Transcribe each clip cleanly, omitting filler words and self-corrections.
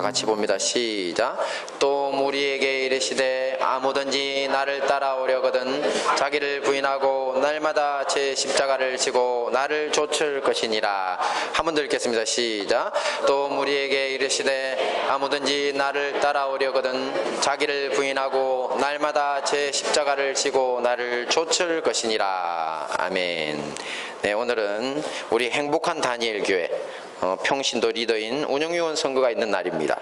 같이 봅니다. 시작. 또 무리에게 이르시되 아무든지 나를 따라오려거든 자기를 부인하고 날마다 제 십자가를 지고 나를 좇을 것이니라. 한 번 더 읽겠습니다. 시작. 또 무리에게 이르시되 아무든지 나를 따라오려거든 자기를 부인하고 날마다 제 십자가를 지고 나를 좇을 것이니라. 아멘. 네, 오늘은 우리 행복한 다니엘 교회 평신도 리더인 운영위원 선거가 있는 날입니다.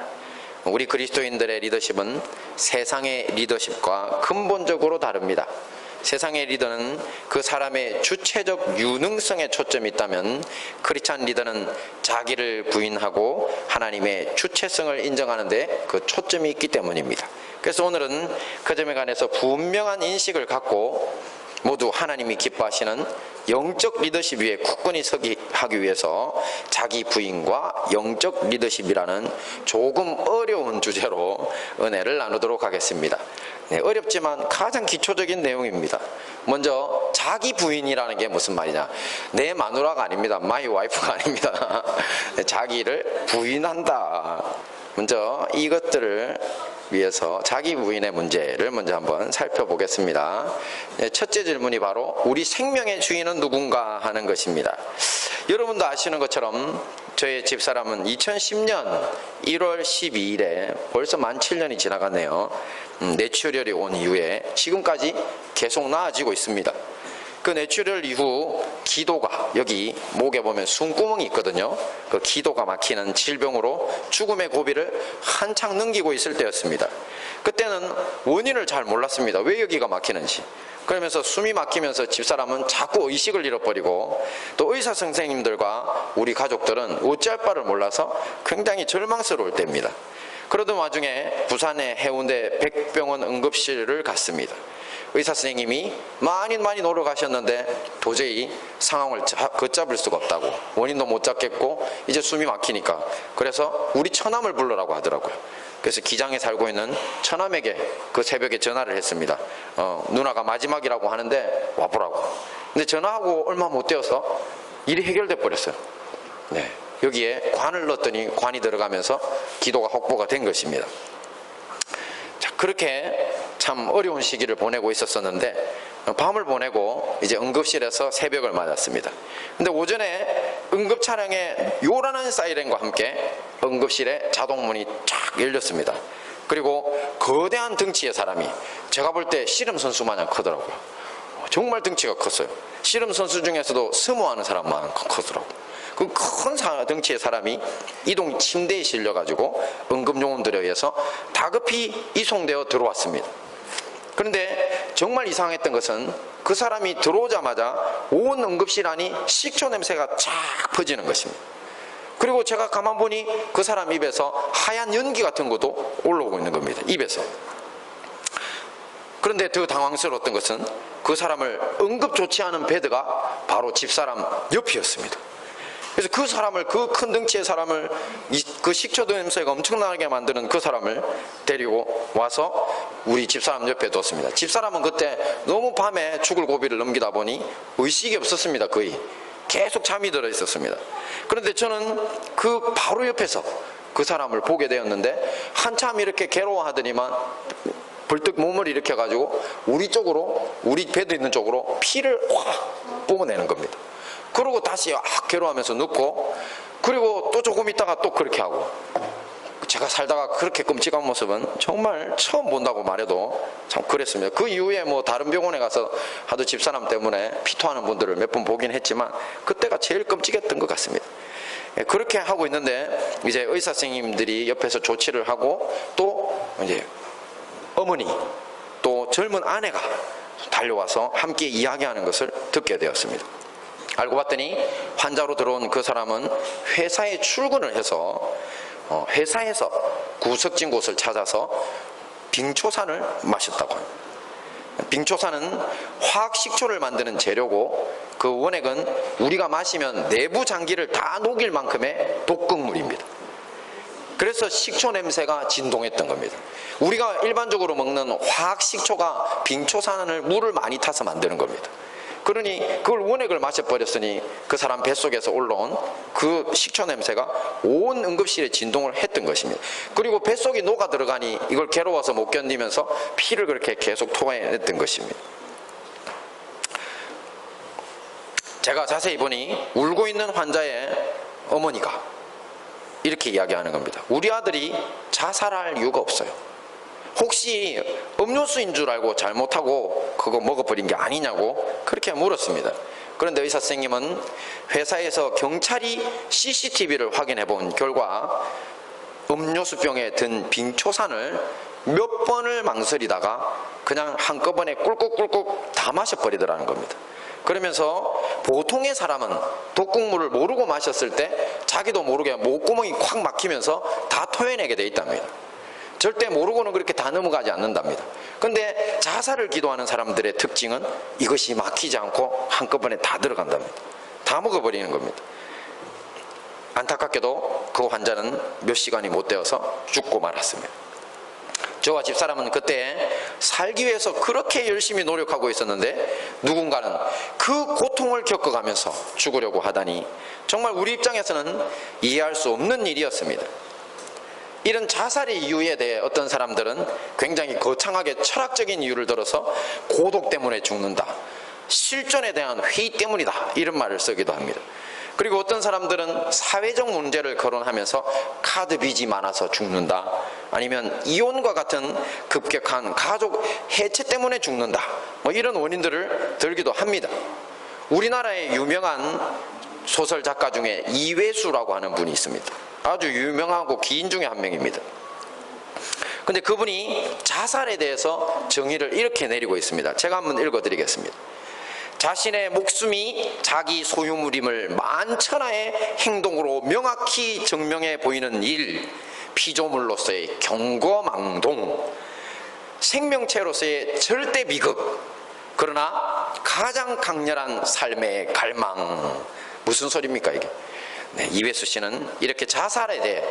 우리 그리스도인들의 리더십은 세상의 리더십과 근본적으로 다릅니다. 세상의 리더는 그 사람의 주체적 유능성에 초점이 있다면 크리스찬 리더는 자기를 부인하고 하나님의 주체성을 인정하는 데 그 초점이 있기 때문입니다. 그래서 오늘은 그 점에 관해서 분명한 인식을 갖고 모두 하나님이 기뻐하시는 영적 리더십 위에 굳건히 서기 하기 위해서 자기 부인과 영적 리더십이라는 조금 어려운 주제로 은혜를 나누도록 하겠습니다. 네, 어렵지만 가장 기초적인 내용입니다. 먼저 자기 부인이라는 게 무슨 말이냐? 내 마누라가 아닙니다. 마이 와이프가 아닙니다. 자기를 부인한다. 먼저 이것들을 위해서 자기 부인의 문제를 먼저 한번 살펴보겠습니다. 첫째 질문이 바로 우리 생명의 주인은 누군가 하는 것입니다. 여러분도 아시는 것처럼 저의 집사람은 2010년 1월 12일에 벌써 만 7년이 지나갔네요. 뇌출혈이 온 이후에 지금까지 계속 나아지고 있습니다. 그 뇌출혈 이후 기도가, 여기 목에 보면 숨구멍이 있거든요. 그 기도가 막히는 질병으로 죽음의 고비를 한창 넘기고 있을 때였습니다. 그때는 원인을 잘 몰랐습니다. 왜 여기가 막히는지. 그러면서 숨이 막히면서 집사람은 자꾸 의식을 잃어버리고 또 의사 선생님들과 우리 가족들은 어찌할 바를 몰라서 굉장히 절망스러울 때입니다. 그러던 와중에 부산의 해운대 백병원 응급실을 갔습니다. 의사 선생님이 많이 노력하셨는데 도저히 상황을 걷잡을 수가 없다고, 원인도 못 잡겠고 이제 숨이 막히니까, 그래서 우리 처남을 불러라고 하더라고요. 그래서 기장에 살고 있는 처남에게 그 새벽에 전화를 했습니다. 누나가 마지막이라고 하는데 와보라고. 근데 전화하고 얼마 못 되어서 일이 해결돼 버렸어요. 네, 여기에 관을 넣었더니 관이 들어가면서 기도가 확보가 된 것입니다. 자, 그렇게 참 어려운 시기를 보내고 있었었는데 밤을 보내고 이제 응급실에서 새벽을 맞았습니다. 근데 오전에 응급 차량에 요란한 사이렌과 함께 응급실에 자동문이 쫙 열렸습니다. 그리고 거대한 덩치의 사람이, 제가 볼 때 씨름 선수 마냥 크더라고요. 정말 덩치가 컸어요. 씨름 선수 중에서도 스모하는 사람만 크더라고요. 그 큰 덩치의 사람이 이동 침대에 실려가지고 응급요원들에 의해서 다급히 이송되어 들어왔습니다. 그런데 정말 이상했던 것은 그 사람이 들어오자마자 온 응급실 안이 식초 냄새가 쫙 퍼지는 것입니다. 그리고 제가 가만 보니 그 사람 입에서 하얀 연기 같은 것도 올라오고 있는 겁니다. 입에서. 그런데 더 당황스러웠던 것은 그 사람을 응급 조치하는 베드가 바로 집사람 옆이었습니다. 그래서 그 사람을, 그 큰 덩치의 사람을, 그 식초 냄새가 엄청나게 만드는 그 사람을 데리고 와서 우리 집사람 옆에 뒀습니다. 집사람은 그때 너무 밤에 죽을 고비를 넘기다 보니 의식이 없었습니다. 거의 계속 잠이 들어 있었습니다. 그런데 저는 그 바로 옆에서 그 사람을 보게 되었는데 한참 이렇게 괴로워하더니만 벌떡 몸을 일으켜가지고 우리 쪽으로, 우리 베드 있는 쪽으로 피를 확 뿜어내는 겁니다. 그러고 다시 괴로워하면서 눕고, 그리고 또 조금 있다가 또 그렇게 하고. 제가 살다가 그렇게 끔찍한 모습은 정말 처음 본다고 말해도 참 그랬습니다. 그 이후에 뭐 다른 병원에 가서 하도 집사람 때문에 피토하는 분들을 몇 번 보긴 했지만 그때가 제일 끔찍했던 것 같습니다. 그렇게 하고 있는데 이제 의사 선생님들이 옆에서 조치를 하고 또 이제 어머니 또 젊은 아내가 달려와서 함께 이야기하는 것을 듣게 되었습니다. 알고 봤더니 환자로 들어온 그 사람은 회사에 출근을 해서 회사에서 구석진 곳을 찾아서 빙초산을 마셨다고 합니다. 빙초산은 화학식초를 만드는 재료고 그 원액은 우리가 마시면 내부 장기를 다 녹일 만큼의 독극물입니다. 그래서 식초 냄새가 진동했던 겁니다. 우리가 일반적으로 먹는 화학식초가 빙초산을 물을 많이 타서 만드는 겁니다. 그러니 그걸 원액을 마셔버렸으니 그 사람 뱃속에서 올라온 그 식초 냄새가 온 응급실에 진동을 했던 것입니다. 그리고 뱃속이 녹아 들어가니 이걸 괴로워서 못 견디면서 피를 그렇게 계속 토해냈던 것입니다. 제가 자세히 보니 울고 있는 환자의 어머니가 이렇게 이야기하는 겁니다. 우리 아들이 자살할 이유가 없어요. 혹시 음료수인 줄 알고 잘못하고 그거 먹어버린 게 아니냐고 그렇게 물었습니다. 그런데 의사 선생님은 회사에서 경찰이 CCTV를 확인해 본 결과 음료수병에 든 빙초산을 몇 번을 망설이다가 그냥 한꺼번에 꿀꺽꿀꺽 다 마셔버리더라는 겁니다. 그러면서 보통의 사람은 독국물을 모르고 마셨을 때 자기도 모르게 목구멍이 콱 막히면서 다 토해내게 돼 있답니다. 절대 모르고는 그렇게 다 넘어가지 않는답니다. 그런데 자살을 기도하는 사람들의 특징은 이것이 막히지 않고 한꺼번에 다 들어간답니다. 다 먹어버리는 겁니다. 안타깝게도 그 환자는 몇 시간이 못 되어서 죽고 말았습니다. 저와 집사람은 그때 살기 위해서 그렇게 열심히 노력하고 있었는데 누군가는 그 고통을 겪어가면서 죽으려고 하다니 정말 우리 입장에서는 이해할 수 없는 일이었습니다. 이런 자살의 이유에 대해 어떤 사람들은 굉장히 거창하게 철학적인 이유를 들어서 고독 때문에 죽는다, 실존에 대한 회의 때문이다, 이런 말을 쓰기도 합니다. 그리고 어떤 사람들은 사회적 문제를 거론하면서 카드 빚이 많아서 죽는다, 아니면 이혼과 같은 급격한 가족 해체 때문에 죽는다, 뭐 이런 원인들을 들기도 합니다. 우리나라의 유명한 소설 작가 중에 이회수라고 하는 분이 있습니다. 아주 유명하고 기인 중에 한 명입니다. 근데 그분이 자살에 대해서 정의를 이렇게 내리고 있습니다. 제가 한번 읽어드리겠습니다. 자신의 목숨이 자기 소유물임을 만천하의 행동으로 명확히 증명해 보이는 일, 피조물로서의 경거망동, 생명체로서의 절대 비극, 그러나 가장 강렬한 삶의 갈망. 무슨 소리입니까 이게? 네, 이회수 씨는 이렇게 자살에 대해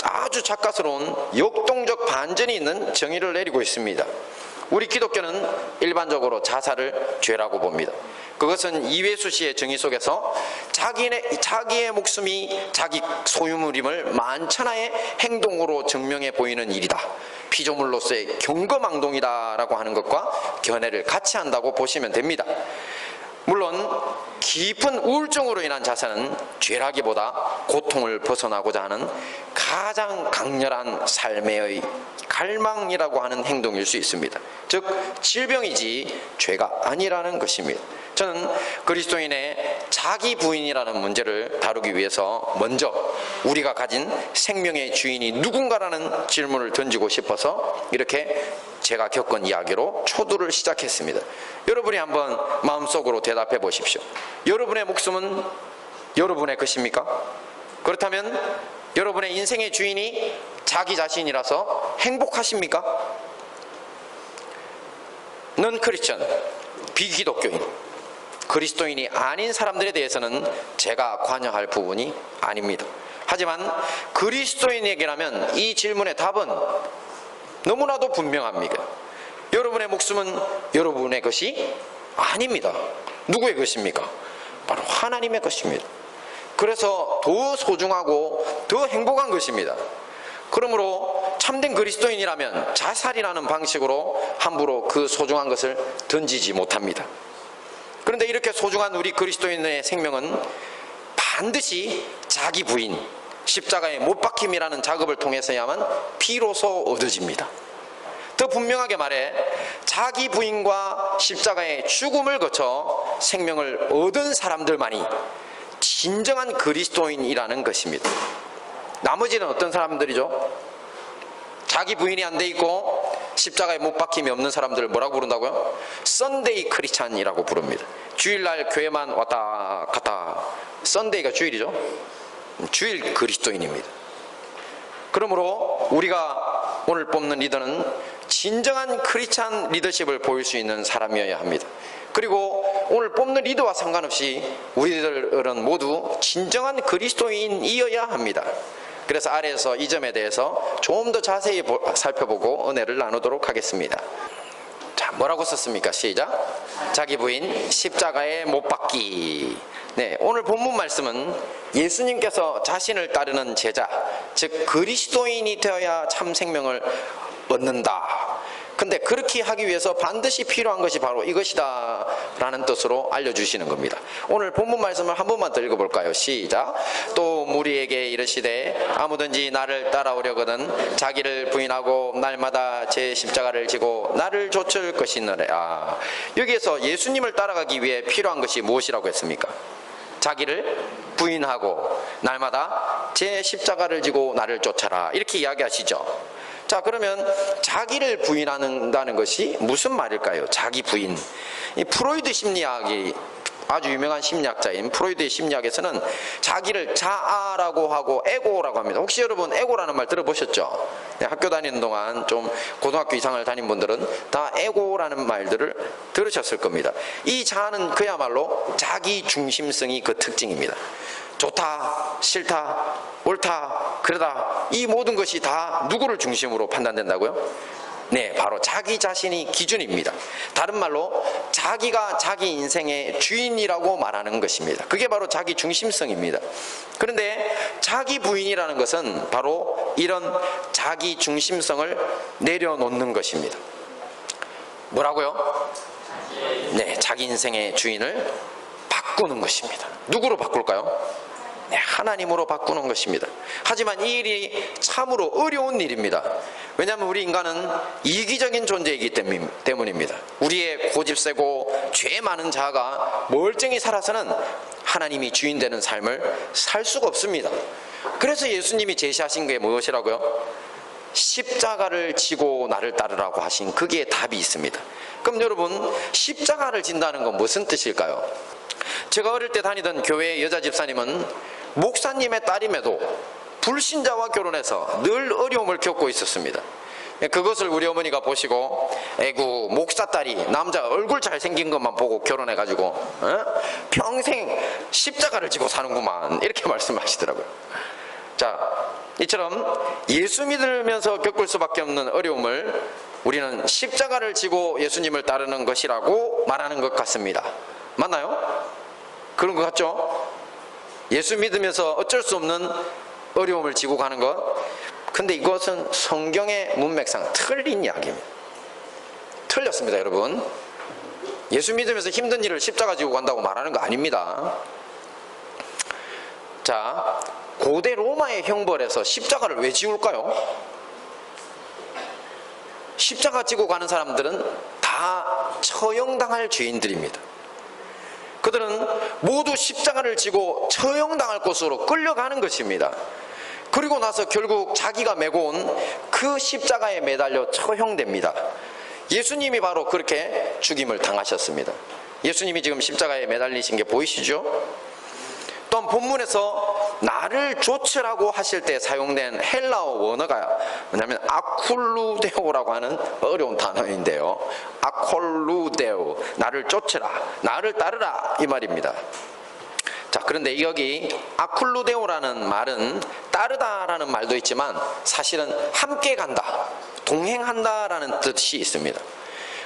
아주 작가스러운 역동적 반전이 있는 정의를 내리고 있습니다. 우리 기독교는 일반적으로 자살을 죄라고 봅니다. 그것은 이회수 씨의 정의 속에서 자기의 목숨이 자기 소유물임을 만천하의 행동으로 증명해 보이는 일이다, 피조물로서의 경거망동이다 라고 하는 것과 견해를 같이 한다고 보시면 됩니다. 물론 깊은 우울증으로 인한 자살은 죄라기보다 고통을 벗어나고자 하는 가장 강렬한 삶의 갈망이라고 하는 행동일 수 있습니다. 즉 질병이지 죄가 아니라는 것입니다. 저는 그리스도인의 자기 부인이라는 문제를 다루기 위해서 먼저 우리가 가진 생명의 주인이 누군가라는 질문을 던지고 싶어서 이렇게 제가 겪은 이야기로 초두를 시작했습니다. 여러분이 한번 마음속으로 대답해 보십시오. 여러분의 목숨은 여러분의 것입니까? 그렇다면 여러분의 인생의 주인이 자기 자신이라서 행복하십니까? 넌 크리스천, 비기독교인, 그리스도인이 아닌 사람들에 대해서는 제가 관여할 부분이 아닙니다. 하지만 그리스도인에게라면 이 질문의 답은 너무나도 분명합니다. 여러분의 목숨은 여러분의 것이 아닙니다. 누구의 것입니까? 바로 하나님의 것입니다. 그래서 더 소중하고 더 행복한 것입니다. 그러므로 참된 그리스도인이라면 자살이라는 방식으로 함부로 그 소중한 것을 던지지 못합니다. 그런데 이렇게 소중한 우리 그리스도인의 생명은 반드시 자기 부인, 십자가의 못 박힘이라는 작업을 통해서야만 비로소 얻어집니다. 더 분명하게 말해 자기 부인과 십자가의 죽음을 거쳐 생명을 얻은 사람들만이 진정한 그리스도인이라는 것입니다. 나머지는 어떤 사람들이죠? 자기 부인이 안 돼 있고 십자가에 못 박힘이 없는 사람들을 뭐라고 부른다고요? 썬데이 크리스찬이라고 부릅니다. 주일날 교회만 왔다 갔다. 썬데이가 주일이죠. 주일 그리스도인입니다. 그러므로 우리가 오늘 뽑는 리더는 진정한 크리스찬 리더십을 보일 수 있는 사람이어야 합니다. 그리고 오늘 뽑는 리더와 상관없이 우리들은 모두 진정한 그리스도인이어야 합니다. 그래서 아래에서 이 점에 대해서 좀 더 자세히 살펴보고 은혜를 나누도록 하겠습니다. 자, 뭐라고 썼습니까? 시작. 자기 부인 십자가에 못 박기. 네, 오늘 본문 말씀은 예수님께서 자신을 따르는 제자, 즉 그리스도인이 되어야 참 생명을 얻는다. 근데 그렇게 하기 위해서 반드시 필요한 것이 바로 이것이다 라는 뜻으로 알려주시는 겁니다. 오늘 본문 말씀을 한 번만 더 읽어볼까요? 시작. 또 무리에게 이르시되 아무든지 나를 따라오려거든 자기를 부인하고 날마다 제 십자가를 지고 나를 좇을 것이니라. 여기에서 예수님을 따라가기 위해 필요한 것이 무엇이라고 했습니까? 자기를 부인하고 날마다 제 십자가를 지고 나를 쫓아라, 이렇게 이야기하시죠. 자, 그러면 자기를 부인한다는 것이 무슨 말일까요? 자기 부인. 이 프로이드 심리학이 아주 유명한 심리학자인 프로이드의 심리학에서는 자기를 자아라고 하고 에고라고 합니다. 혹시 여러분 에고라는 말 들어보셨죠? 네, 학교 다니는 동안 좀 고등학교 이상을 다닌 분들은 다 에고라는 말들을 들으셨을 겁니다. 이 자아는 그야말로 자기 중심성이 그 특징입니다. 좋다, 싫다, 옳다, 그러다, 이 모든 것이 다 누구를 중심으로 판단된다고요? 네, 바로 자기 자신이 기준입니다. 다른 말로 자기가 자기 인생의 주인이라고 말하는 것입니다. 그게 바로 자기 중심성입니다. 그런데 자기 부인이라는 것은 바로 이런 자기 중심성을 내려놓는 것입니다. 뭐라고요? 네, 자기 인생의 주인을 바꾸는 것입니다. 누구로 바꿀까요? 네, 하나님으로 바꾸는 것입니다. 하지만 이 일이 참으로 어려운 일입니다. 왜냐하면 우리 인간은 이기적인 존재이기 때문입니다. 우리의 고집세고 죄 많은 자가 멀쩡히 살아서는 하나님이 주인 되는 삶을 살 수가 없습니다. 그래서 예수님이 제시하신 게 무엇이라고요? 십자가를 지고 나를 따르라고 하신 거기에 답이 있습니다. 그럼 여러분, 십자가를 진다는 건 무슨 뜻일까요? 제가 어릴 때 다니던 교회의 여자 집사님은 목사님의 딸임에도 불신자와 결혼해서 늘 어려움을 겪고 있었습니다. 그것을 우리 어머니가 보시고 에구, 목사 딸이 남자 얼굴 잘생긴 것만 보고 결혼해가지고 평생 십자가를 지고 사는구만, 이렇게 말씀하시더라고요. 자, 이처럼 예수 믿으면서 겪을 수밖에 없는 어려움을 우리는 십자가를 지고 예수님을 따르는 것이라고 말하는 것 같습니다. 맞나요? 그런 것 같죠? 예수 믿으면서 어쩔 수 없는 어려움을 지고 가는 것. 근데 이것은 성경의 문맥상 틀린 이야기입니다. 틀렸습니다, 여러분. 예수 믿으면서 힘든 일을 십자가 지고 간다고 말하는 거 아닙니다. 자, 고대 로마의 형벌에서 십자가를 왜 지울까요? 십자가 지고 가는 사람들은 다 처형당할 죄인들입니다. 그들은 모두 십자가를 지고 처형당할 곳으로 끌려가는 것입니다. 그리고 나서 결국 자기가 메고 온 그 십자가에 매달려 처형됩니다. 예수님이 바로 그렇게 죽임을 당하셨습니다. 예수님이 지금 십자가에 매달리신 게 보이시죠? 또한 본문에서 나를 좇으라고 하실 때 사용된 헬라어 원어가 뭐냐면 아쿨루데오라고 하는 어려운 단어인데요. 아콜루데오, 나를 쫓으라, 나를 따르라, 이 말입니다. 자, 그런데 여기 아쿨루데오라는 말은 따르다라는 말도 있지만 사실은 함께 간다, 동행한다라는 뜻이 있습니다.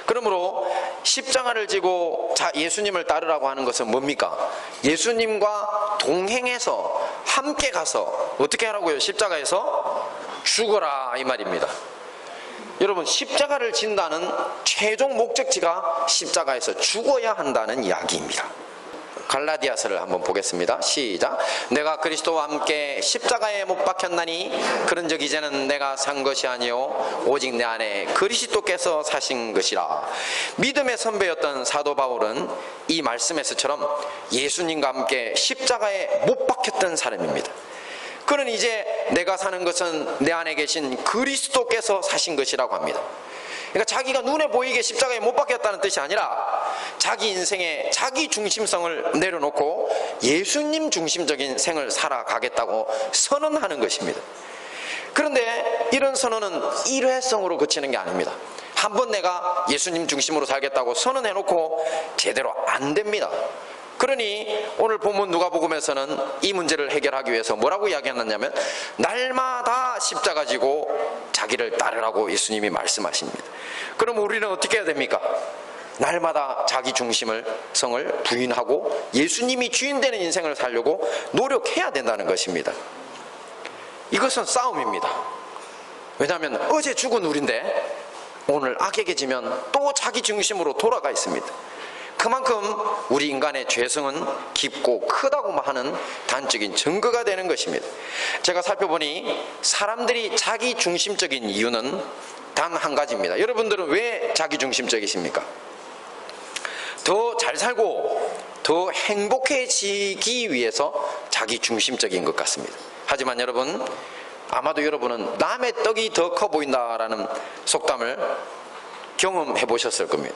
그러므로 십자가를 지고 예수님을 따르라고 하는 것은 뭡니까? 예수님과 동행해서 함께 가서 어떻게 하라고요? 십자가에서 죽어라, 이 말입니다. 여러분, 십자가를 진다는 최종 목적지가 십자가에서 죽어야 한다는 이야기입니다. 갈라디아서를 한번 보겠습니다. 시작. 내가 그리스도와 함께 십자가에 못 박혔나니 그런즉 이제는 내가 산 것이 아니요 오직 내 안에 그리스도께서 사신 것이라. 믿음의 선배였던 사도 바울은 이 말씀에서처럼 예수님과 함께 십자가에 못 박혔던 사람입니다. 그는 이제 내가 사는 것은 내 안에 계신 그리스도께서 사신 것이라고 합니다. 그러니까 자기가 눈에 보이게 십자가에 못 박혔다는 뜻이 아니라 자기 인생의 자기 중심성을 내려놓고 예수님 중심적인 생을 살아가겠다고 선언하는 것입니다. 그런데 이런 선언은 일회성으로 그치는 게 아닙니다. 한번 내가 예수님 중심으로 살겠다고 선언해놓고 제대로 안 됩니다. 그러니 오늘 본문 누가복음에서는 이 문제를 해결하기 위해서 뭐라고 이야기하느냐면 날마다 십자가 지고 자기를 따르라고 예수님이 말씀하십니다. 그럼 우리는 어떻게 해야 됩니까? 날마다 자기 중심성을 부인하고 예수님이 주인 되는 인생을 살려고 노력해야 된다는 것입니다. 이것은 싸움입니다. 왜냐하면 어제 죽은 우리인데 오늘 악에게 지면 또 자기 중심으로 돌아가 있습니다. 그만큼 우리 인간의 죄성은 깊고 크다고 하는 단적인 증거가 되는 것입니다. 제가 살펴보니 사람들이 자기 중심적인 이유는 단 한 가지입니다. 여러분들은 왜 자기 중심적이십니까? 더 잘 살고 더 행복해지기 위해서 자기 중심적인 것 같습니다. 하지만 여러분, 아마도 여러분은 남의 떡이 더 커 보인다라는 속담을 경험해 보셨을 겁니다.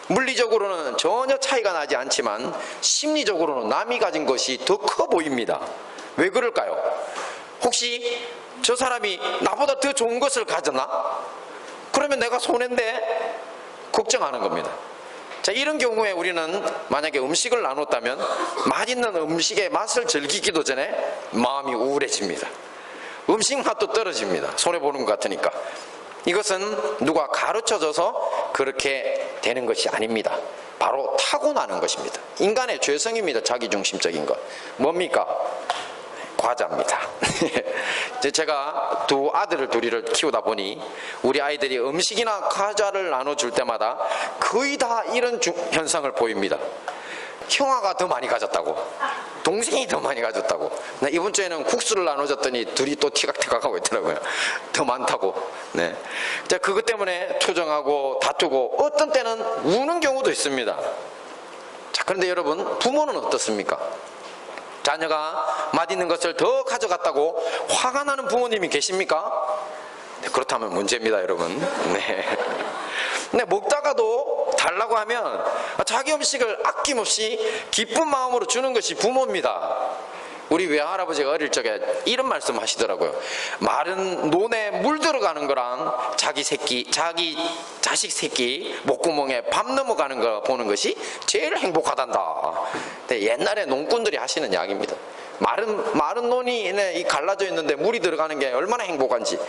물리적으로는 전혀 차이가 나지 않지만 심리적으로는 남이 가진 것이 더 커 보입니다. 왜 그럴까요? 혹시 저 사람이 나보다 더 좋은 것을 가졌나? 그러면 내가 손해인데 걱정하는 겁니다. 자, 이런 경우에 우리는 만약에 음식을 나눴다면 맛있는 음식의 맛을 즐기기도 전에 마음이 우울해집니다. 음식 맛도 떨어집니다. 손해보는 것 같으니까. 이것은 누가 가르쳐줘서 그렇게 되는 것이 아닙니다. 바로 타고나는 것입니다. 인간의 죄성입니다. 자기중심적인 것. 뭡니까? 과자입니다. 제가 두 아들을 둘이를 키우다 보니 우리 아이들이 음식이나 과자를 나눠줄 때마다 거의 다 이런 현상을 보입니다. 형아가 더 많이 가졌다고, 동생이 더 많이 가졌다고. 나 이번 주에는 국수를 나눠줬더니 둘이 또 티각티각 하고 있더라고요. 더 많다고. 네. 자, 그것 때문에 투정하고 다투고 어떤 때는 우는 경우도 있습니다. 자, 그런데 여러분, 부모는 어떻습니까? 자녀가 맛있는 것을 더 가져갔다고 화가 나는 부모님이 계십니까? 네, 그렇다면 문제입니다, 여러분. 네. 근데 먹다가도 달라고 하면 자기 음식을 아낌없이 기쁜 마음으로 주는 것이 부모입니다. 우리 외할아버지가 어릴 적에 이런 말씀 하시더라고요. 마른 논에 물 들어가는 거랑 자기 자식 새끼 목구멍에 밥 넘어가는 거 보는 것이 제일 행복하단다. 옛날에 농꾼들이 하시는 이야기입니다. 마른 논이 갈라져 있는데 물이 들어가는 게 얼마나 행복한지.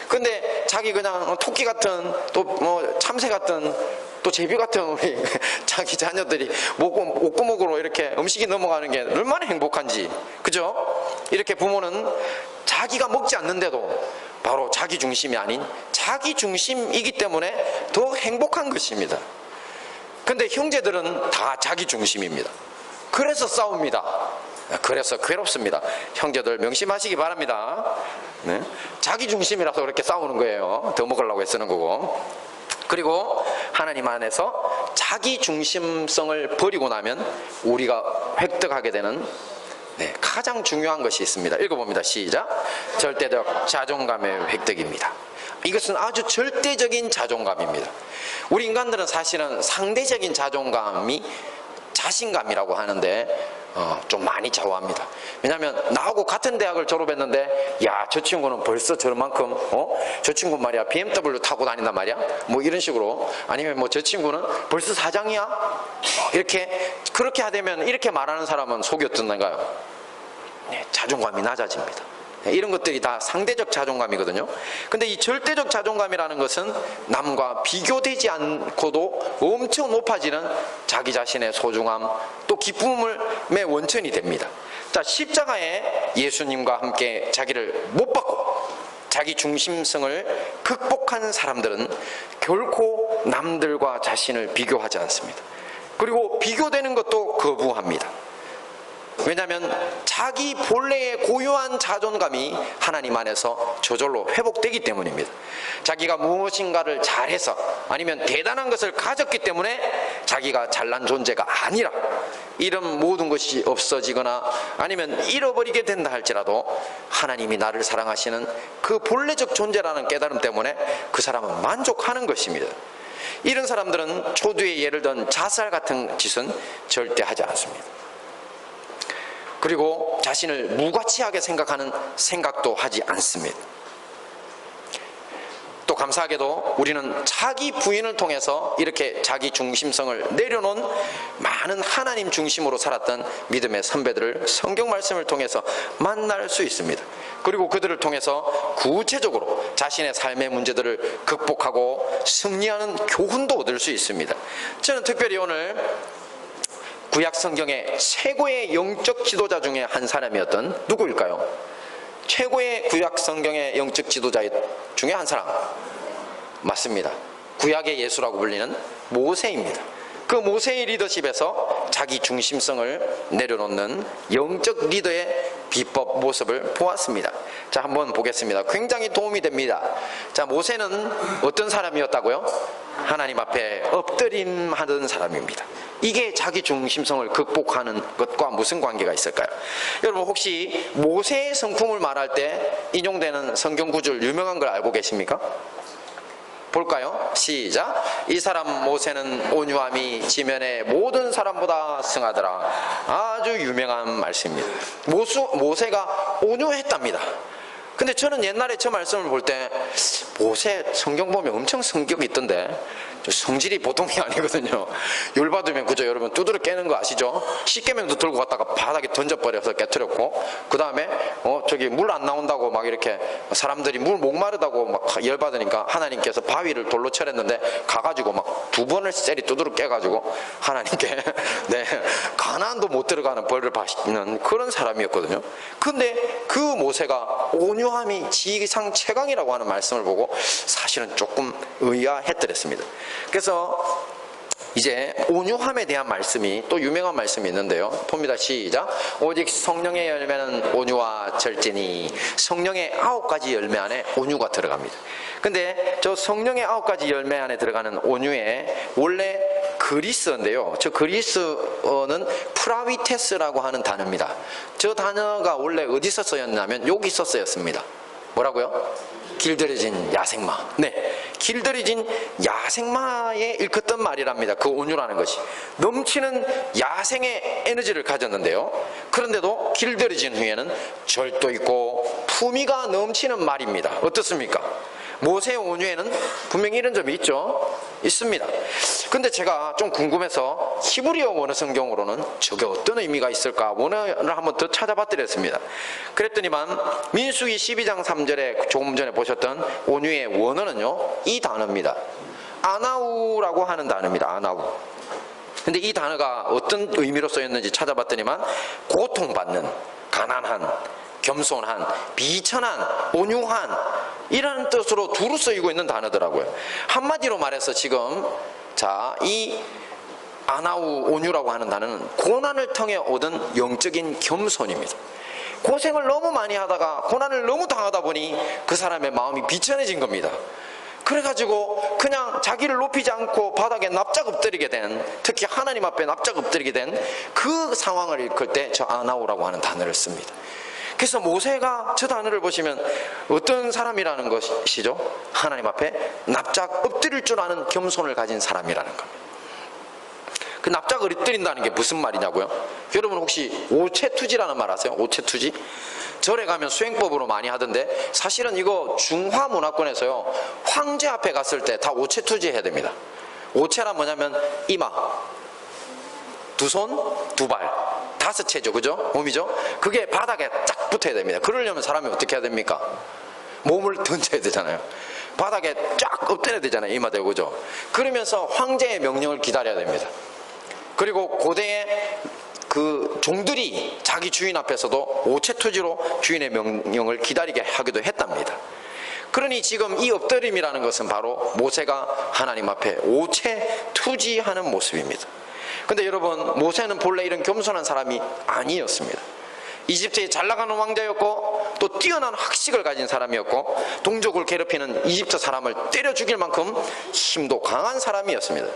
근데 자기 그냥 토끼 같은 또 뭐 참새 같은 또 제비 같은 우리 자기 자녀들이 목구멍으로 이렇게 음식이 넘어가는 게 얼마나 행복한지. 그죠? 이렇게 부모는 자기가 먹지 않는데도 바로 자기 중심이 아닌 자기 중심이기 때문에 더 행복한 것입니다. 근데 형제들은 다 자기 중심입니다. 그래서 싸웁니다. 그래서 괴롭습니다. 형제들 명심하시기 바랍니다. 네? 자기 중심이라서 그렇게 싸우는 거예요. 더 먹으려고 애쓰는 거고. 그리고 하나님 안에서 자기 중심성을 버리고 나면 우리가 획득하게 되는 가장 중요한 것이 있습니다. 읽어봅니다. 시작. 절대적 자존감의 획득입니다. 이것은 아주 절대적인 자존감입니다. 우리 인간들은 사실은 상대적인 자존감이 자신감이라고 하는데 좀 많이 좌우합니다. 왜냐하면 나하고 같은 대학을 졸업했는데 야, 저 친구는 벌써 저만큼 저 친구 말이야 BMW 타고 다닌단 말이야, 뭐 이런 식으로. 아니면 뭐 저 친구는 벌써 사장이야, 이렇게. 그렇게 하되면 이렇게 말하는 사람은 속이 어떻는가요? 네, 자존감이 낮아집니다. 이런 것들이 다 상대적 자존감이거든요. 근데 이 절대적 자존감이라는 것은 남과 비교되지 않고도 엄청 높아지는 자기 자신의 소중함, 또 기쁨의 원천이 됩니다. 자, 십자가에 예수님과 함께 자기를 못 받고 자기 중심성을 극복한 사람들은 결코 남들과 자신을 비교하지 않습니다. 그리고 비교되는 것도 거부합니다. 왜냐하면 자기 본래의 고유한 자존감이 하나님 안에서 저절로 회복되기 때문입니다. 자기가 무엇인가를 잘해서 아니면 대단한 것을 가졌기 때문에 자기가 잘난 존재가 아니라 이런 모든 것이 없어지거나 아니면 잃어버리게 된다 할지라도 하나님이 나를 사랑하시는 그 본래적 존재라는 깨달음 때문에 그 사람은 만족하는 것입니다. 이런 사람들은 초두의 예를 든 자살 같은 짓은 절대 하지 않습니다. 그리고 자신을 무가치하게 생각하는 생각도 하지 않습니다. 또 감사하게도 우리는 자기 부인을 통해서 이렇게 자기 중심성을 내려놓은 많은 하나님 중심으로 살았던 믿음의 선배들을 성경 말씀을 통해서 만날 수 있습니다. 그리고 그들을 통해서 구체적으로 자신의 삶의 문제들을 극복하고 승리하는 교훈도 얻을 수 있습니다. 저는 특별히 오늘 구약 성경의 최고의 영적 지도자 중에 한 사람이었던 누구일까요? 최고의 구약 성경의 영적 지도자 중에 한 사람, 맞습니다. 구약의 예수라고 불리는 모세입니다. 그 모세의 리더십에서 자기 중심성을 내려놓는 영적 리더의 비법 모습을 보았습니다. 자, 한번 보겠습니다. 굉장히 도움이 됩니다. 자, 모세는 어떤 사람이었다고요? 하나님 앞에 엎드림하던 사람입니다. 이게 자기 중심성을 극복하는 것과 무슨 관계가 있을까요? 여러분, 혹시 모세의 성품을 말할 때 인용되는 성경 구절 유명한 걸 알고 계십니까? 볼까요? 시작. 이 사람 모세는 온유함이 지면의 모든 사람보다 승하더라. 아주 유명한 말씀입니다. 모세가 온유했답니다. 근데 저는 옛날에 저 말씀을 볼 때 모세 성경 보면 엄청 성격이 있던데 성질이 보통이 아니거든요. 열받으면 그저 여러분 두드러 깨는 거 아시죠? 십계명도 들고 갔다가 바닥에 던져버려서 깨트렸고, 그 다음에 저기 물 안 나온다고 막 이렇게 사람들이 물 목마르다고 막 열받으니까 하나님께서 바위를 돌로 쳤는데 가가지고 막 두 번을 쎄리 두드러 깨가지고 하나님께 네, 가나안도 못 들어가는 벌을 받는 그런 사람이었거든요. 근데 그 모세가 온유함이 지상 최강이라고 하는 말씀을 보고 사실은 조금 의아했더랬습니다. 그래서 이제 온유함에 대한 말씀이 또 유명한 말씀이 있는데요. 봅니다. 시작. 오직 성령의 열매는 온유와 절제니. 성령의 9가지 열매 안에 온유가 들어갑니다. 근데 저 성령의 9가지 열매 안에 들어가는 온유에 원래 그리스어인데요. 저 그리스어는 프라위테스라고 하는 단어입니다. 저 단어가 원래 어디서 쓰였냐면 여기서 쓰였습니다. 뭐라고요? 길들여진 야생마. 네, 길들여진 야생마에 일컫던 말이랍니다. 그 온유라는 것이 넘치는 야생의 에너지를 가졌는데요. 그런데도 길들여진 후에는 절도 있고 품위가 넘치는 말입니다. 어떻습니까? 모세의 온유에는 분명히 이런 점이 있습니다. 근데 제가 좀 궁금해서 히브리어 원어 성경으로는 저게 어떤 의미가 있을까 원어를 한번 더 찾아봤더랬습니다. 그랬더니만 민수기 12장 3절에 조금 전에 보셨던 온유의 원어는요, 이 단어입니다. 아나우라고 하는 단어입니다. 아나우. 근데 이 단어가 어떤 의미로 쓰였는지 찾아봤더니만 고통받는, 가난한, 겸손한, 비천한, 온유한 이라는 뜻으로 두루 쓰이고 있는 단어더라고요. 한마디로 말해서 지금 이 아나우 온유라고 하는 단어는 고난을 통해 얻은 영적인 겸손입니다. 고생을 너무 많이 하다가 고난을 너무 당하다 보니 그 사람의 마음이 비천해진 겁니다. 그래가지고 그냥 자기를 높이지 않고 바닥에 납작 엎드리게 된, 특히 하나님 앞에 납작 엎드리게 된 그 상황을 일컬 때 저 아나우라고 하는 단어를 씁니다. 그래서 모세가 저 단어를 보시면 어떤 사람이라는 것이죠? 하나님 앞에 납작 엎드릴 줄 아는 겸손을 가진 사람이라는 겁니다. 그 납작을 엎드린다는 게 무슨 말이냐고요? 여러분 혹시 오체투지라는 말 아세요? 오체투지? 절에 가면 수행법으로 많이 하던데 사실은 이거 중화 문화권에서요, 황제 앞에 갔을 때 다 오체투지 해야 됩니다. 오체란 뭐냐면 이마, 두 손, 두 발, 5체죠, 그죠? 몸이죠? 그게 바닥에 쫙 붙어야 됩니다. 그러려면 사람이 어떻게 해야 됩니까? 몸을 던져야 되잖아요. 바닥에 쫙 엎드려야 되잖아요. 이마대고, 그죠? 그러면서 황제의 명령을 기다려야 됩니다. 그리고 고대의 그 종들이 자기 주인 앞에서도 오체투지로 주인의 명령을 기다리게 하기도 했답니다. 그러니 지금 이 엎드림이라는 것은 바로 모세가 하나님 앞에 오체투지하는 모습입니다. 근데 여러분, 모세는 본래 이런 겸손한 사람이 아니었습니다. 이집트에 잘나가는 왕자였고 또 뛰어난 학식을 가진 사람이었고 동족을 괴롭히는 이집트 사람을 때려 죽일 만큼 힘도 강한 사람이었습니다.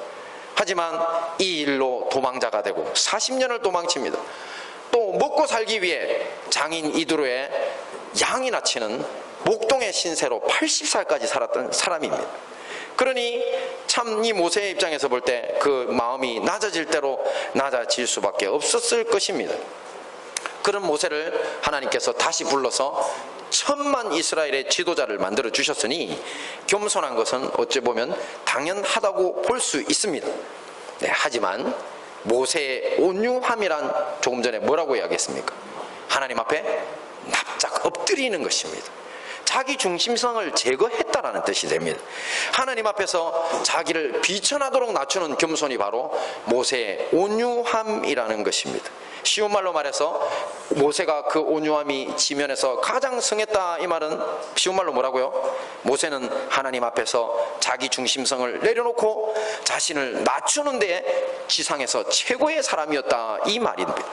하지만 이 일로 도망자가 되고 40년을 도망칩니다. 또 먹고 살기 위해 장인 이드로의 양이나 치는 목동의 신세로 80살까지 살았던 사람입니다. 그러니 참 이 모세의 입장에서 볼 때 그 마음이 낮아질 대로 낮아질 수밖에 없었을 것입니다. 그런 모세를 하나님께서 다시 불러서 천만 이스라엘의 지도자를 만들어 주셨으니 겸손한 것은 어찌 보면 당연하다고 볼 수 있습니다. 네, 하지만 모세의 온유함이란 조금 전에 뭐라고 이야기했습니까? 하나님 앞에 납작 엎드리는 것입니다. 자기 중심성을 제거했다라는 뜻이 됩니다. 하나님 앞에서 자기를 비천하도록 낮추는 겸손이 바로 모세의 온유함이라는 것입니다. 쉬운 말로 말해서 모세가 그 온유함이 지면에서 가장 성했다, 이 말은 쉬운 말로 뭐라고요? 모세는 하나님 앞에서 자기 중심성을 내려놓고 자신을 낮추는 데 지상에서 최고의 사람이었다, 이 말입니다.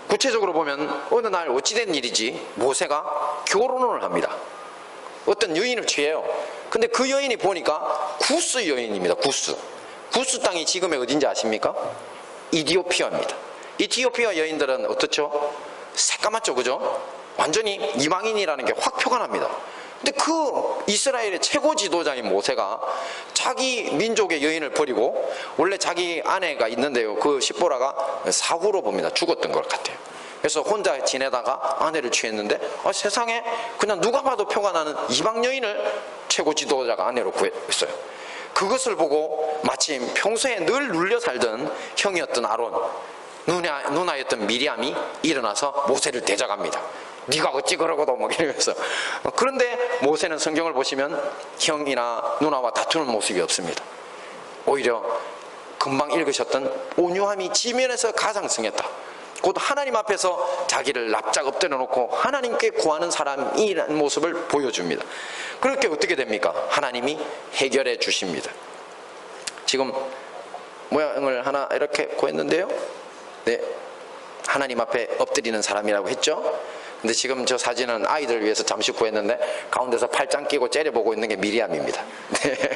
구체적으로 보면 어느 날 어찌된 일이지 모세가 결혼을 합니다. 어떤 여인을 취해요. 근데 그 여인이 보니까 구스 여인입니다. 구스 땅이 지금의 어딘지 아십니까? 이디오피아입니다. 이티오피아 여인들은 어떻죠? 새까맣죠, 그죠? 완전히 이방인이라는 게 확 표가 납니다. 근데 그 이스라엘의 최고 지도자인 모세가 자기 민족의 여인을 버리고, 원래 자기 아내가 있는데요, 그 십보라가 사후로 봅니다. 죽었던 것 같아요. 그래서 혼자 지내다가 아내를 취했는데 세상에 그냥 누가 봐도 표가 나는 이방 여인을 최고 지도자가 아내로 구했어요. 그것을 보고 마침 평소에 늘 눌려 살던 형이었던 아론, 누나였던 미리암이 일어나서 모세를 대적합니다. 네가 어찌 그러고도 뭐 이러면서. 그런데 모세는 성경을 보시면 형이나 누나와 다투는 모습이 없습니다. 오히려 금방 읽으셨던 온유함이 지면에서 가장 승했다. 곧 하나님 앞에서 자기를 납작 엎드려 놓고 하나님께 구하는 사람이라는 모습을 보여줍니다. 그렇게 어떻게 됩니까? 하나님이 해결해 주십니다. 지금 모양을 하나 이렇게 구했는데요, 네, 하나님 앞에 엎드리는 사람이라고 했죠. 근데 지금 저 사진은 아이들을 위해서 잠시 구했는데 가운데서 팔짱 끼고 째려보고 있는 게 미리암입니다. 네,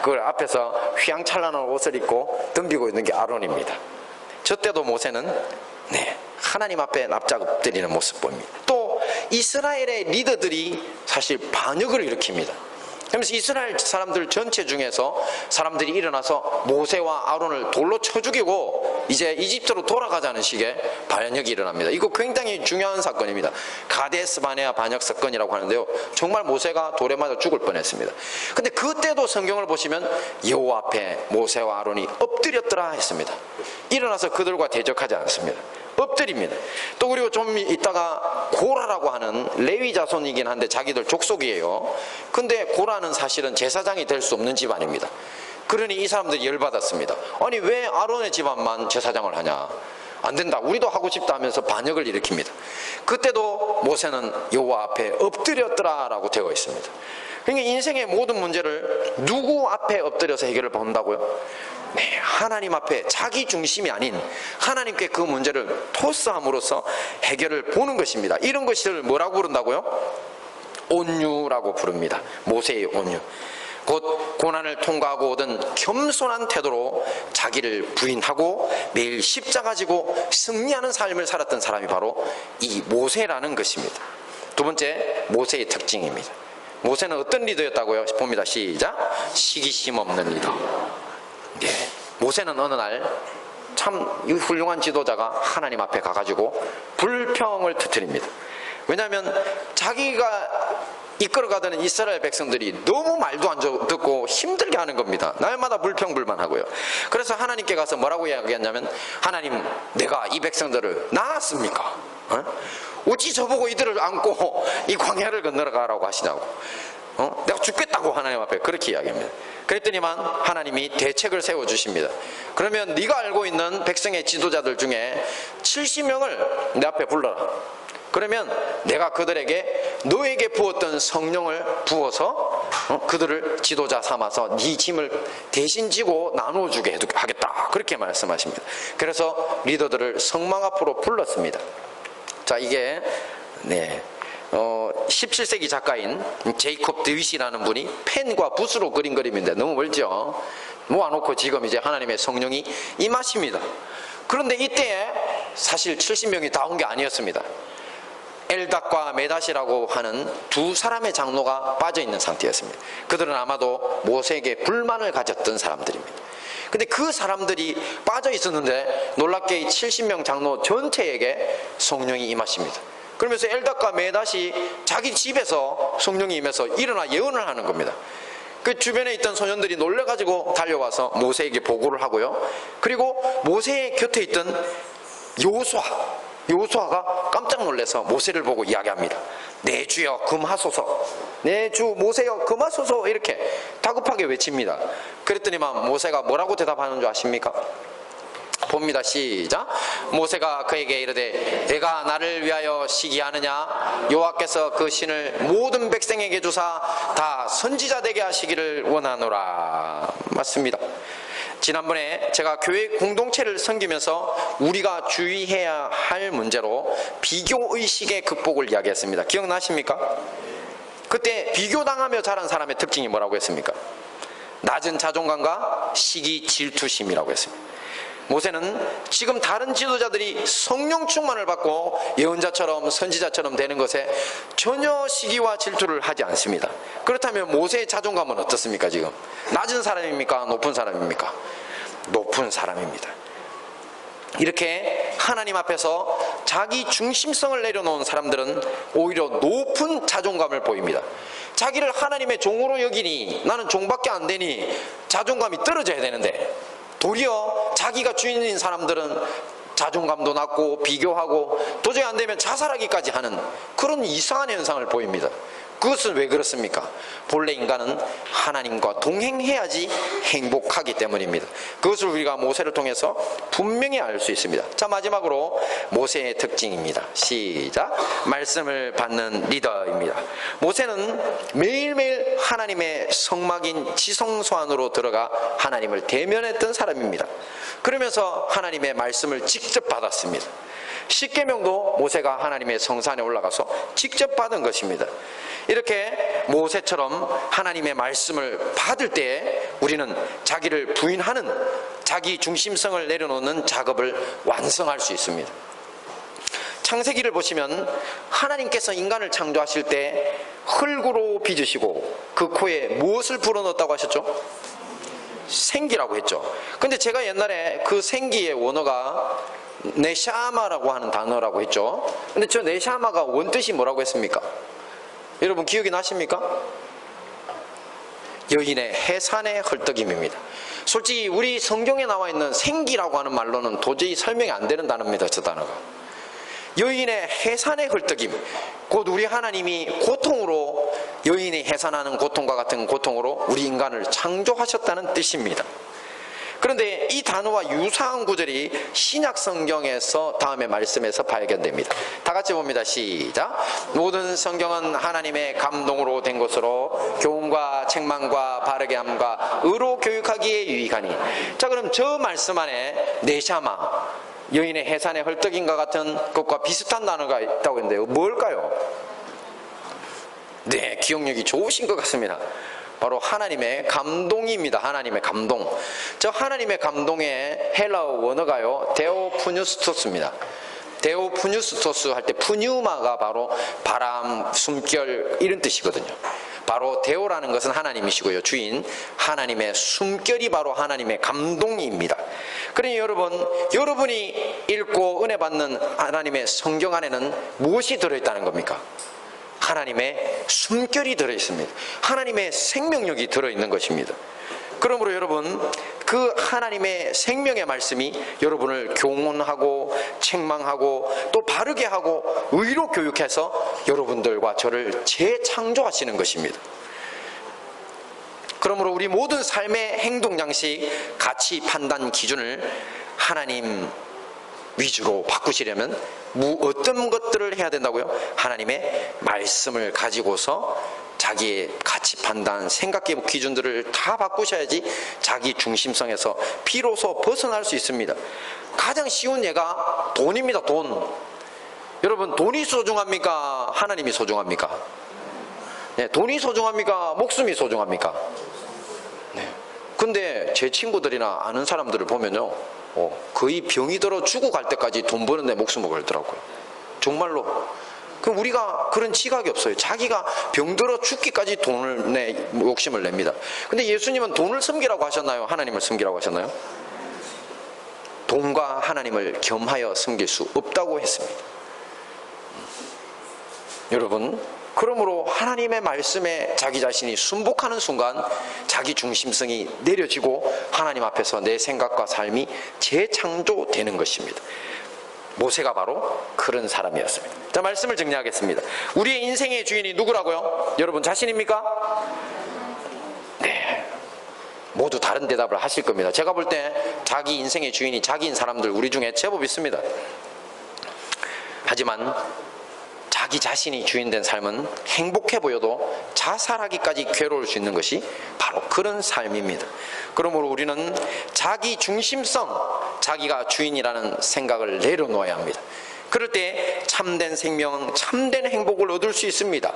그 앞에서 휘황찬란한 옷을 입고 덤비고 있는 게 아론입니다. 저 때도 모세는 하나님 앞에 납작 엎드리는 모습 보입니다. 또 이스라엘의 리더들이 사실 반역을 일으킵니다. 그러면서 이스라엘 사람들 전체 중에서 사람들이 일어나서 모세와 아론을 돌로 쳐 죽이고 이제 이집트로 돌아가자는 식의 반역이 일어납니다. 이거 굉장히 중요한 사건입니다. 가데스 바네아 반역 사건이라고 하는데요, 정말 모세가 돌에 맞아 죽을 뻔했습니다. 근데 그때도 성경을 보시면 여호와 앞에 모세와 아론이 엎드렸더라 했습니다. 일어나서 그들과 대적하지 않습니다. 엎드립니다. 또 그리고 좀 있다가 고라라고 하는 레위 자손이긴 한데 자기들 족속이에요. 근데 고라는 사실은 제사장이 될 수 없는 집안입니다. 그러니 이 사람들이 열받았습니다. 아니 왜 아론의 집안만 제사장을 하냐, 안 된다, 우리도 하고 싶다 하면서 반역을 일으킵니다. 그때도 모세는 여호와 앞에 엎드렸더라 라고 되어 있습니다. 그러니까 인생의 모든 문제를 누구 앞에 엎드려서 해결을 본다고요? 네, 하나님 앞에 자기 중심이 아닌 하나님께 그 문제를 토스함으로써 해결을 보는 것입니다. 이런 것을 뭐라고 부른다고요? 온유라고 부릅니다. 모세의 온유. 곧 고난을 통과하고 오던 겸손한 태도로 자기를 부인하고 매일 십자가 지고 승리하는 삶을 살았던 사람이 바로 이 모세라는 것입니다. 두 번째, 모세의 특징입니다. 모세는 어떤 리더였다고요? 봅니다. 시작. 시기심 없는 리더. 네, 모세는 어느 날 참 훌륭한 지도자가 하나님 앞에 가가지고 불평을 터뜨립니다. 왜냐하면 자기가 이끌어가던 이스라엘 백성들이 너무 말도 안 듣고 힘들게 하는 겁니다. 날마다 불평불만하고요. 그래서 하나님께 가서 뭐라고 이야기했냐면, 하나님, 내가 이 백성들을 낳았습니까? 어찌 저보고 이들을 안고 이 광야를 건너가라고 하시냐고. 내가 죽겠다고 하나님 앞에 그렇게 이야기합니다. 그랬더니만 하나님이 대책을 세워주십니다. 그러면 네가 알고 있는 백성의 지도자들 중에 70명을 내 앞에 불러라. 그러면 내가 그들에게 너에게 부었던 성령을 부어서 그들을 지도자 삼아서 네 짐을 대신 지고 나누어주게 하겠다, 그렇게 말씀하십니다. 그래서 리더들을 성막 앞으로 불렀습니다. 자, 이게 17세기 작가인 제이콥 드윗이라는 분이 펜과 붓으로 그린 그림인데 너무 멀죠. 모아놓고 지금 이제 하나님의 성령이 임하십니다. 그런데 이때에 사실 70명이 다 온 게 아니었습니다. 엘닷과 메닷이라고 하는 두 사람의 장로가 빠져있는 상태였습니다. 그들은 아마도 모세에게 불만을 가졌던 사람들입니다. 근데 그 사람들이 빠져 있었는데 놀랍게 이 70명 장로 전체에게 성령이 임하십니다. 그러면서 엘닷과 메닷이 자기 집에서 성령이 임해서 일어나 예언을 하는 겁니다. 그 주변에 있던 소년들이 놀래가지고 달려와서 모세에게 보고를 하고요. 그리고 모세의 곁에 있던 여호수아가 깜짝 놀라서 모세를 보고 이야기합니다. 내 주여 금하소서, 내 주 모세여 금하소서, 이렇게 다급하게 외칩니다. 그랬더니만 모세가 뭐라고 대답하는 줄 아십니까? 봅니다. 시작. 모세가 그에게 이르되 내가 나를 위하여 시기하느냐? 여호와께서 그 신을 모든 백성에게 주사 다 선지자 되게 하시기를 원하노라. 맞습니다. 지난번에 제가 교회 공동체를 섬기면서 우리가 주의해야 할 문제로 비교의식의 극복을 이야기했습니다. 기억나십니까? 그때 비교당하며 자란 사람의 특징이 뭐라고 했습니까? 낮은 자존감과 시기 질투심이라고 했습니다. 모세는 지금 다른 지도자들이 성령 충만을 받고 예언자처럼 선지자처럼 되는 것에 전혀 시기와 질투를 하지 않습니다. 그렇다면 모세의 자존감은 어떻습니까? 지금 낮은 사람입니까? 높은 사람입니까? 높은 사람입니다. 이렇게 하나님 앞에서 자기 중심성을 내려놓은 사람들은 오히려 높은 자존감을 보입니다. 자기를 하나님의 종으로 여기니 나는 종밖에 안 되니 자존감이 떨어져야 되는데, 도리어 자기가 주인인 사람들은 자존감도 낮고 비교하고 도저히 안 되면 자살하기까지 하는 그런 이상한 현상을 보입니다. 그것은 왜 그렇습니까? 본래 인간은 하나님과 동행해야지 행복하기 때문입니다. 그것을 우리가 모세를 통해서 분명히 알 수 있습니다. 자, 마지막으로 모세의 특징입니다. 시작. 말씀을 받는 리더입니다. 모세는 매일매일 하나님의 성막인 지성소 안으로 들어가 하나님을 대면했던 사람입니다. 그러면서 하나님의 말씀을 직접 받았습니다. 십계명도 모세가 하나님의 성산에 올라가서 직접 받은 것입니다. 이렇게 모세처럼 하나님의 말씀을 받을 때에 우리는 자기를 부인하는, 자기 중심성을 내려놓는 작업을 완성할 수 있습니다. 창세기를 보시면 하나님께서 인간을 창조하실 때 흙으로 빚으시고 그 코에 무엇을 불어넣었다고 하셨죠? 생기라고 했죠. 근데 제가 옛날에 그 생기의 원어가 네샤마라고 하는 단어라고 했죠. 근데 저 네샤마가 원뜻이 뭐라고 했습니까? 여러분 기억이 나십니까? 여인의 해산의 헐떡임입니다. 솔직히 우리 성경에 나와 있는 생기라고 하는 말로는 도저히 설명이 안 되는 단어입니다. 저 단어가. 여인의 해산의 헐떡임, 곧 우리 하나님이 고통으로, 여인이 해산하는 고통과 같은 고통으로 우리 인간을 창조하셨다는 뜻입니다. 그런데 이 단어와 유사한 구절이 신약 성경에서 다음의 말씀에서 발견됩니다. 다 같이 봅니다. 시작. 모든 성경은 하나님의 감동으로 된 것으로 교훈과 책망과 바르게 함과 의로 교육하기에 유익하니. 자, 그럼 저 말씀 안에 네샤마, 여인의 해산의 헐떡임과 같은 것과 비슷한 단어가 있다고 했는데요. 뭘까요? 네, 기억력이 좋으신 것 같습니다. 바로 하나님의 감동입니다. 하나님의 감동. 저 하나님의 감동의 헬라어 원어가요, 데오푸뉴스토스입니다. 데오푸뉴스토스 할 때 푸뉴마가 바로 바람, 숨결, 이런 뜻이거든요. 바로 데오라는 것은 하나님이시고요, 주인. 하나님의 숨결이 바로 하나님의 감동입니다. 그러니 여러분이 읽고 은혜 받는 하나님의 성경 안에는 무엇이 들어있다는 겁니까? 하나님의 숨결이 들어있습니다. 하나님의 생명력이 들어있는 것입니다. 그러므로 여러분, 그 하나님의 생명의 말씀이 여러분을 교훈하고 책망하고 또 바르게 하고 의로 교육해서 여러분들과 저를 재창조하시는 것입니다. 그러므로 우리 모든 삶의 행동 양식, 가치, 판단, 기준을 하나님 위주로 바꾸시려면 어떤 것들을 해야 된다고요? 하나님의 말씀을 가지고서 자기의 가치 판단, 생각 기준들을 다 바꾸셔야지 자기 중심성에서 비로소 벗어날 수 있습니다. 가장 쉬운 예가 돈입니다. 돈. 여러분, 돈이 소중합니까? 하나님이 소중합니까? 네, 돈이 소중합니까? 목숨이 소중합니까? 네. 근데 제 친구들이나 아는 사람들을 보면요, 거의 병이 들어 죽고 갈 때까지 돈 버는데 목숨을 걸더라고요. 정말로. 그럼 우리가 그런 지각이 없어요. 자기가 병들어 죽기까지 욕심을 냅니다. 근데 예수님은 돈을 섬기라고 하셨나요? 하나님을 섬기라고 하셨나요? 돈과 하나님을 겸하여 섬길 수 없다고 했습니다. 여러분, 그러므로 하나님의 말씀에 자기 자신이 순복하는 순간 자기 중심성이 내려지고 하나님 앞에서 내 생각과 삶이 재창조되는 것입니다. 모세가 바로 그런 사람이었습니다. 자, 말씀을 정리하겠습니다. 우리의 인생의 주인이 누구라고요? 여러분 자신입니까? 네, 모두 다른 대답을 하실 겁니다. 제가 볼 때 자기 인생의 주인이 자기인 사람들 우리 중에 제법 있습니다. 하지만 자기 자신이 주인된 삶은 행복해 보여도 자살하기까지 괴로울 수 있는 것이 바로 그런 삶입니다. 그러므로 우리는 자기 중심성, 자기가 주인이라는 생각을 내려놓아야 합니다. 그럴 때 참된 생명, 참된 행복을 얻을 수 있습니다.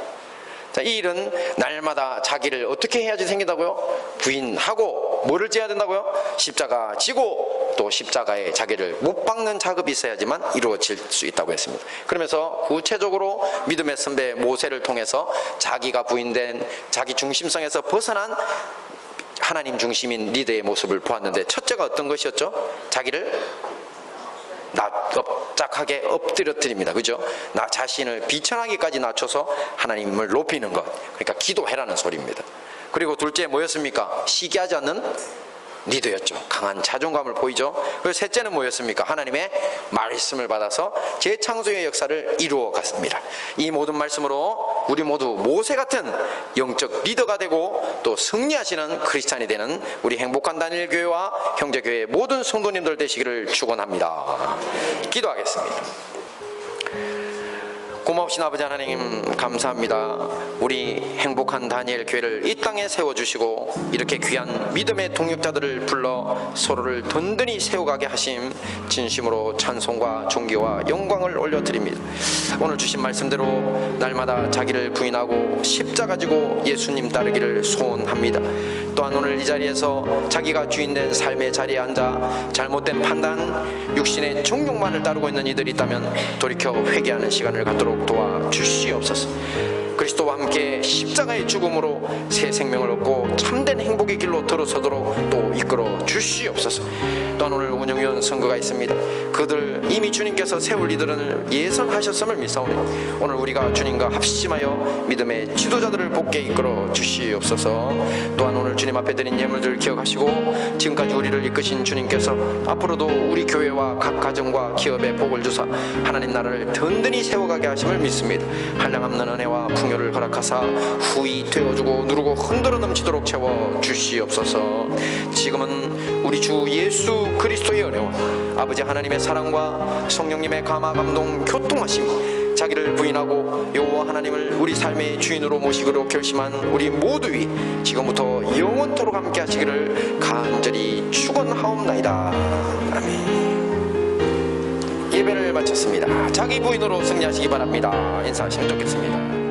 자, 이 일은 날마다 자기를 어떻게 해야지 생긴다고요? 부인하고 뭐를 져야 된다고요? 십자가 지고 또 십자가에 자기를 못 박는 작업이 있어야지만 이루어질 수 있다고 했습니다. 그러면서 구체적으로 믿음의 선배 모세를 통해서 자기가 부인된 자기 중심성에서 벗어난 하나님 중심인 리더의 모습을 보았는데, 첫째가 어떤 것이었죠? 자기를 납작하게 엎드려뜨립니다. 그죠? 나 자신을 비천하기까지 낮춰서 하나님을 높이는 것, 그러니까 기도해라는 소리입니다. 그리고 둘째 뭐였습니까? 시기하지 않는 리더였죠. 강한 자존감을 보이죠. 그리고 셋째는 뭐였습니까? 하나님의 말씀을 받아서 재창조의 역사를 이루어 갔습니다. 이 모든 말씀으로 우리 모두 모세 같은 영적 리더가 되고 또 승리하시는 크리스찬이 되는 우리 행복한 단일교회와 형제교회 모든 성도님들 되시기를 축원합니다. 기도하겠습니다. 고마우신 아버지 하나님, 감사합니다. 우리 행복한 다니엘 교회를 이 땅에 세워주시고 이렇게 귀한 믿음의 동역자들을 불러 서로를 든든히 세워가게 하심 진심으로 찬송과 존귀와 영광을 올려드립니다. 오늘 주신 말씀대로 날마다 자기를 부인하고 십자가 지고 예수님 따르기를 소원합니다. 또한 오늘 이 자리에서 자기가 주인된 삶의 자리에 앉아 잘못된 판단, 육신의 정욕만을 따르고 있는 이들이 있다면 돌이켜 회개하는 시간을 갖도록 도와주시옵소서. 그리스도와 함께 십자가의 죽음으로 새 생명을 얻고 참된 행복의 길로 들어서도록 또 이끌어 주시옵소서. 또한 오늘 운영위원 선거가 있습니다. 그들 이미 주님께서 세울 이들을 예선하셨음을 믿사오니 오늘 우리가 주님과 합심하여 믿음의 지도자들을 복게 이끌어 주시옵소서. 또한 오늘 주님 앞에 드린 예물들 기억하시고 지금까지 우리를 이끄신 주님께서 앞으로도 우리 교회와 각 가정과 기업에 복을 주사 하나님 나라를 든든히 세워가게 하심을 믿습니다. 한량없는 은혜와 풍요를 허락하사 후히 되어주고 누르고 흔들어 넘치도록 채워 주시옵소서. 지금은 우리 주 예수 그리스도의 은혜와 아버지 하나님의 사랑과 성령님의 감화 감동 교통하심, 자기를 부인하고 여호와 하나님을 우리 삶의 주인으로 모시기로 결심한 우리 모두이 지금부터 영원토록 함께 하시기를 간절히 축원하옵나이다. 아멘. 예배를 마쳤습니다. 자기 부인으로 승리하시기 바랍니다. 인사하시면 좋겠습니다.